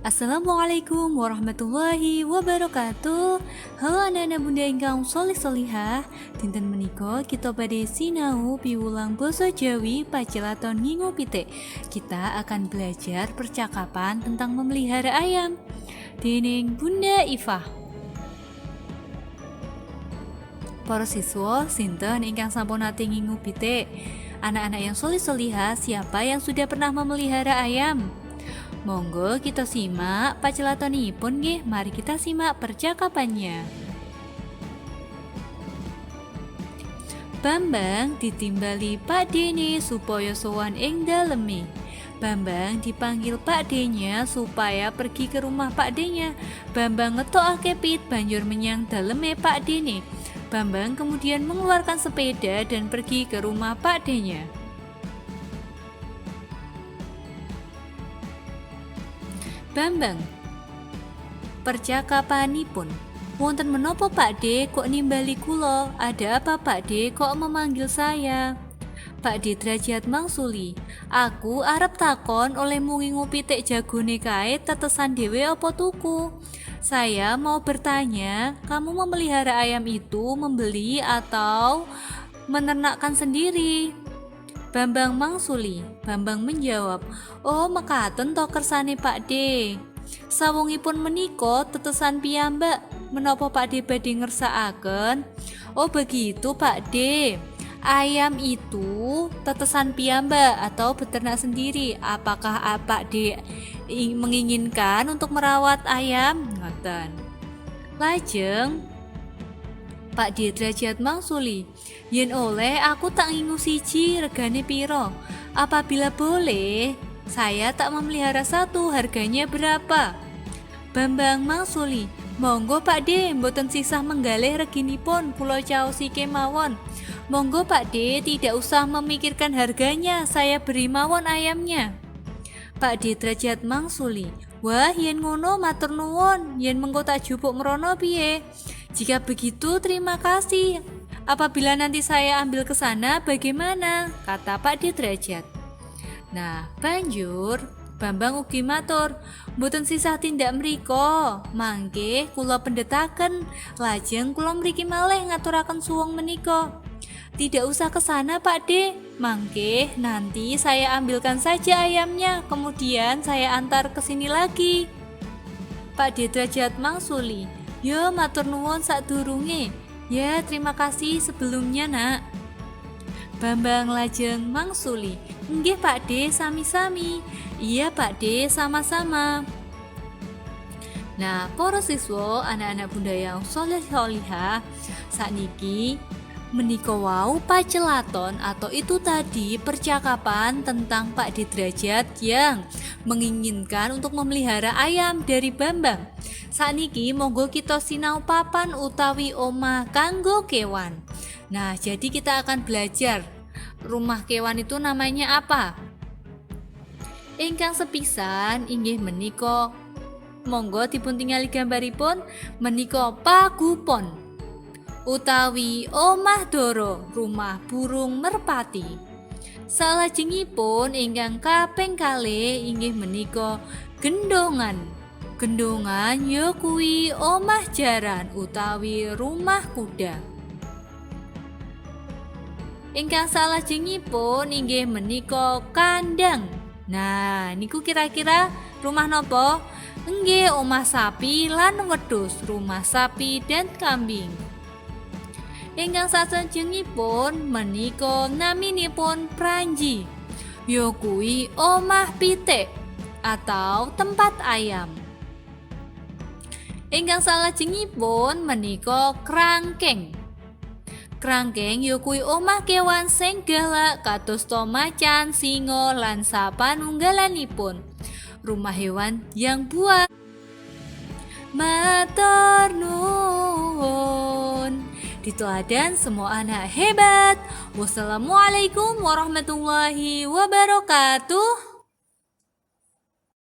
Assalamualaikum warahmatullahi wabarakatuh. Halo anak-anak bunda ingkang solih solihah. Dinten menika kita badhe sinau piwulang basa Jawi pacelaton ngingu pitik. Kita akan belajar percakapan tentang memelihara ayam dening Bunda Ifah. Para siswa, sinten ingkang sampun nate ngingu pitik? Anak-anak yang solih solihah, siapa yang sudah pernah memelihara ayam? Monggo kita simak pacelatonipun nggih. Mari kita simak percakapannya. Bambang ditimbali Pak Dene supaya sowan ing daleme. Bambang dipanggil Pak D-nya supaya pergi ke rumah Pak D-nya. Bambang ngetokake pit banjur menyang daleme Pak Dene. Bambang kemudian mengeluarkan sepeda dan pergi ke rumah Pak D-nya. Bambang, percakapanipun. Wonten menapa Pak D kok nimbali kula? Ada apa Pak D kok memanggil saya? Pak D derajat mangsuli. Aku arep takon oleh ngingu pitik jagone kae tetesan dhewe apa tuku? Saya mau bertanya, kamu memelihara ayam itu membeli atau menernakkan sendiri? Bambang mangsuli. Bambang menjawab, "Oh, mekaten to kersane Pak D. Sawungipun menika tetesan piyambak. Menapa Pak D badhe ngersakaken?" "Oh, begitu Pak D. Ayam itu tetesan piyambak atau beternak sendiri. Apakah Pak D menginginkan untuk merawat ayam?" Ngoten. Lajeng Pak D derajat mangsuli, "Yen oleh aku tak ngingu siji, regane piro? Apabila boleh, saya tak memelihara satu, harganya berapa?" Bambang mangsuli, "Monggo Pak D, mboten sisah menggalih reginipun, kula caosi kemawon. Monggo Pak D, tidak usah memikirkan harganya, saya beri mawon ayamnya." Pak D derajat mangsuli, "Wah, yen ngono matur nuwun, yen mengko tak jupuk merono piye? Jika begitu terima kasih. Apabila nanti saya ambil ke sana bagaimana?" kata Pak D derajat. Nah, banjur Bambang ugi matur, "Mboten sisah tindak mriko, mangke kula pendhetaken, lajeng kula mriki malih ngaturaken suwung menika." "Tidak usah ke sana Pak D, mangke nanti saya ambilkan saja ayamnya, kemudian saya antar ke sini lagi." Pak D derajat mangsuli, "Ya matur nuwun sadurunge. Ya terima kasih sebelumnya nak." Bambang lajeng mangsuli, "Nggih Pak D, sami-sami." "Iya Pak D, sama-sama." Nah, para siswa, anak-anak bunda yang soleh-solihah, sakniki menika wau pacelaton atau itu tadi percakapan tentang Pak D derajat yang menginginkan untuk memelihara ayam dari Bambang. Sakniki monggo kita sinau papan utawi omah kanggo kewan. Nah, jadi kita akan belajar rumah kewan itu namanya apa? Ingkang sepisan inggih menika, monggo dipun tingali gambaripun, menika pagupon utawi omah doro, rumah burung merpati. Salajengipun ingkang kaping kalih inggih menika gendongan. Gendongan ya kuwi omah jaran utawi rumah kuda. Ingkang salajengipun inggih menika kandang. Nah, niku kira-kira rumah nopo? Nggih, omah sapi lan wedhus, rumah sapi dan kambing. Ingkang salajengipun menika naminipun pranji. Ya kuwi omah pitik atau tempat ayam. Ingkang salajengipun menika krangkeng. Krangkeng ya kuwi omah kewan sing galak kadosta macan, singa lan sapanunggalanipun. Rumah hewan yang buat. Matur nuwun. Diteladan semua anak hebat. Wassalamualaikum warahmatullahi wabarakatuh.